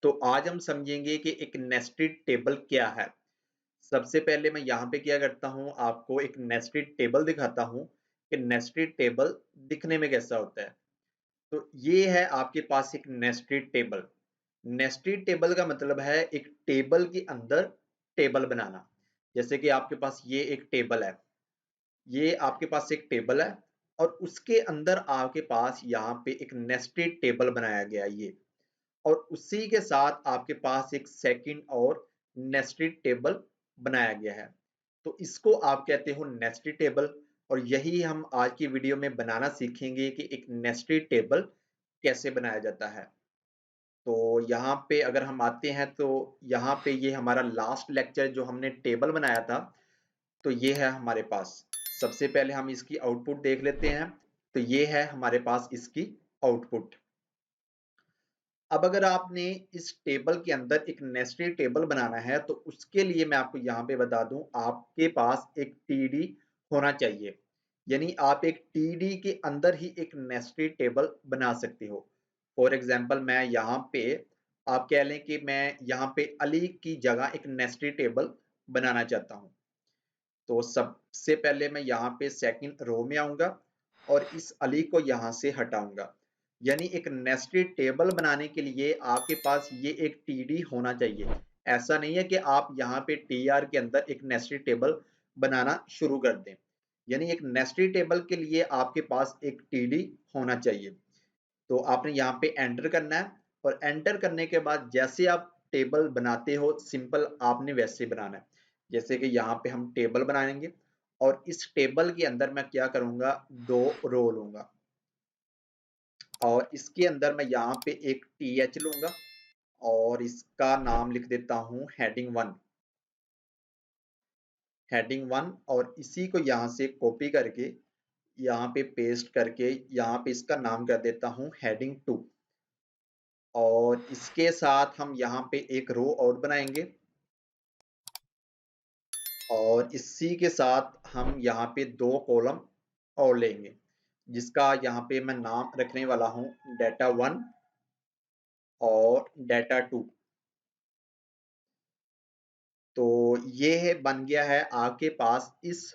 तो आज हम समझेंगे कि एक नेस्टेड टेबल क्या है। सबसे पहले मैं यहाँ पे क्या करता हूँ, आपको एक नेस्टेड टेबल दिखाता हूँ कि नेस्टेड टेबल दिखने में कैसा होता है। तो ये है आपके पास एक नेस्टेड टेबल। नेस्टेड टेबल का मतलब है एक टेबल के अंदर टेबल बनाना। जैसे कि आपके पास ये एक टेबल है, ये आपके पास एक टेबल है और उसके अंदर आपके पास यहाँ पे एक नेस्टेड टेबल बनाया गया है ये। और उसी के साथ आपके पास एक सेकंड और नेस्टेड टेबल बनाया गया है। तो इसको आप कहते हो नेस्टेड टेबल। और यही हम आज की वीडियो में बनाना सीखेंगे कि एक नेस्टेड टेबल कैसे बनाया जाता है। तो यहाँ पे अगर हम आते हैं तो यहाँ पे ये हमारा लास्ट लेक्चर जो हमने टेबल बनाया था, तो ये है हमारे पास। सबसे पहले हम इसकी आउटपुट देख लेते हैं। तो ये है हमारे पास इसकी आउटपुट। अब अगर आपने इस टेबल के अंदर एक नेस्टेड टेबल बनाना है तो उसके लिए मैं आपको यहाँ पे बता दूं, आपके पास एक टीडी होना चाहिए। यानी आप एक टीडी के अंदर ही एक नेस्टेड टेबल बना सकते हो। फॉर एग्जांपल मैं यहाँ पे, आप कह लें कि मैं यहाँ पे अली की जगह एक नेस्टेड टेबल बनाना चाहता हूँ। तो सबसे पहले मैं यहाँ पे सेकंड रो में आऊंगा और इस अली को यहाँ से हटाऊंगा। यानी एक नेस्टेड टेबल बनाने के लिए आपके पास ये एक टीडी होना चाहिए। ऐसा नहीं है कि आप यहाँ पे टीआर के अंदर एक नेस्टेड टेबल बनाना शुरू कर दें। यानी एक नेस्टेड टेबल के लिए आपके पास एक टीडी होना चाहिए। तो आपने यहाँ पे एंटर करना है और एंटर करने के बाद जैसे आप टेबल बनाते हो सिंपल आपने वैसे बनाना है। जैसे कि यहाँ पे हम टेबल बनाएंगे और इस टेबल के अंदर मैं क्या करूंगा, दो रो लूंगा और इसके अंदर मैं यहाँ पे एक टी एच लूंगा और इसका नाम लिख देता हूँ हेडिंग 1। हेडिंग 1 और इसी को यहाँ से कॉपी करके यहाँ पे पेस्ट करके यहाँ पे इसका नाम कर देता हूँ हेडिंग 2। और इसके साथ हम यहाँ पे एक रो और बनाएंगे और इसी के साथ हम यहाँ पे दो कॉलम और लेंगे, जिसका यहाँ पे मैं नाम रखने वाला हूँ डेटा 1 और डेटा 2। तो ये है बन गया है आपके पास इस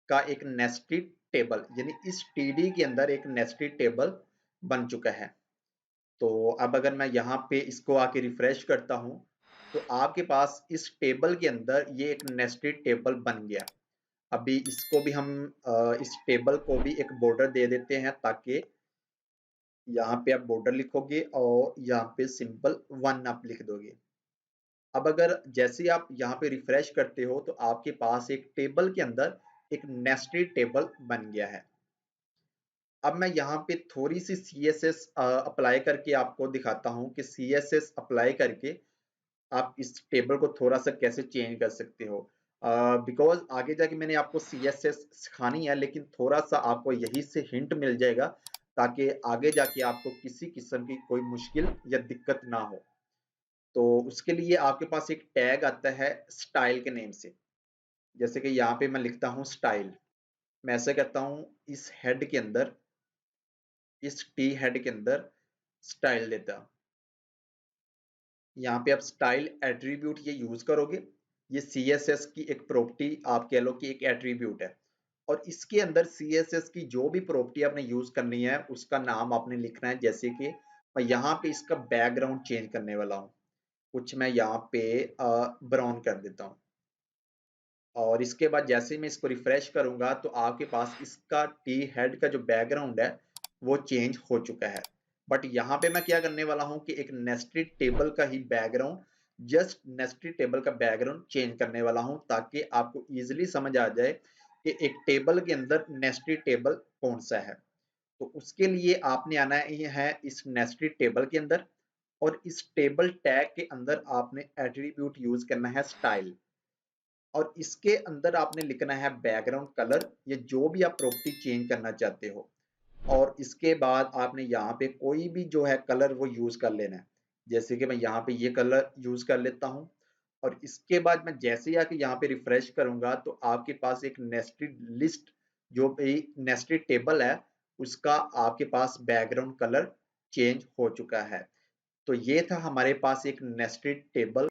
का एक नेस्टेड टेबल, यानी इस टीडी के अंदर एक नेस्टेड टेबल बन चुका है। तो अब अगर मैं यहाँ पे इसको आके रिफ्रेश करता हूँ तो आपके पास इस टेबल के अंदर ये एक नेस्टेड टेबल बन गया। अभी इसको भी हम इस टेबल को भी एक बॉर्डर दे देते हैं ताकि यहाँ पे आप बॉर्डर लिखोगे और यहाँ पे सिंपल 1 आप लिख दोगे। अब अगर जैसे ही आप यहाँ पे रिफ्रेश करते हो तो आपके पास एक टेबल के अंदर एक नेस्टेड टेबल बन गया है। अब मैं यहाँ पे थोड़ी सी CSS अप्लाई करके आपको दिखाता हूँ कि CSS अप्लाई करके आप इस टेबल को थोड़ा सा कैसे चेंज कर सकते हो। बिकॉज आगे जाके मैंने आपको CSS सिखानी है, लेकिन थोड़ा सा आपको यही से हिंट मिल जाएगा ताकि आगे जाके आपको किसी किस्म की कोई मुश्किल या दिक्कत ना हो। तो उसके लिए आपके पास एक टैग आता है स्टाइल के नेम से। जैसे कि यहाँ पे मैं लिखता हूँ स्टाइल। मैं ऐसे करता हूँ, इस हेड के अंदर, इस टी हेड के अंदर स्टाइल देता। यहाँ पे आप स्टाइल एट्रीब्यूट ये यूज करोगे। ये CSS की एक प्रॉपर्टी आप कह लो कि एक एट्रीब्यूट है। और इसके अंदर CSS की जो भी प्रॉपर्टी आपने यूज करनी है उसका नाम आपने लिखना है। जैसे कि मैं यहाँ पे इसका बैकग्राउंड चेंज करने वाला हूँ, कुछ मैं यहाँ पे ब्राउन कर देता हूँ। और इसके बाद जैसे मैं इसको रिफ्रेश करूंगा तो आपके पास इसका टी हेड का जो बैकग्राउंड है वो चेंज हो चुका है। बट यहाँ पे मैं क्या करने वाला हूँ कि एक नेस्टेड टेबल का ही बैकग्राउंड, जस्ट नेस्टेड टेबल का बैकग्राउंड चेंज करने वाला हूँ ताकि आपको इजीली समझ आ जाए कि एक टेबल के अंदर नेस्टेड टेबल कौन सा है। तो उसके लिए आपने आना है इस नेस्टेड टेबल के अंदर और इस टेबल टैग के अंदर आपने एट्रीब्यूट यूज करना है स्टाइल। और इसके अंदर आपने लिखना है बैकग्राउंड कलर या जो भी आप प्रॉपर्टी चेंज करना चाहते हो। और इसके बाद आपने यहाँ पे कोई भी जो है कलर वो यूज कर लेना है। जैसे कि मैं यहाँ पे ये कलर यूज कर लेता हूँ। और इसके बाद मैं जैसे ही आके यहाँ पे रिफ्रेश करूंगा तो आपके पास एक नेस्टेड लिस्ट, जो भी नेस्टेड टेबल है उसका आपके पास बैकग्राउंड कलर चेंज हो चुका है। तो ये था हमारे पास एक नेस्टेड टेबल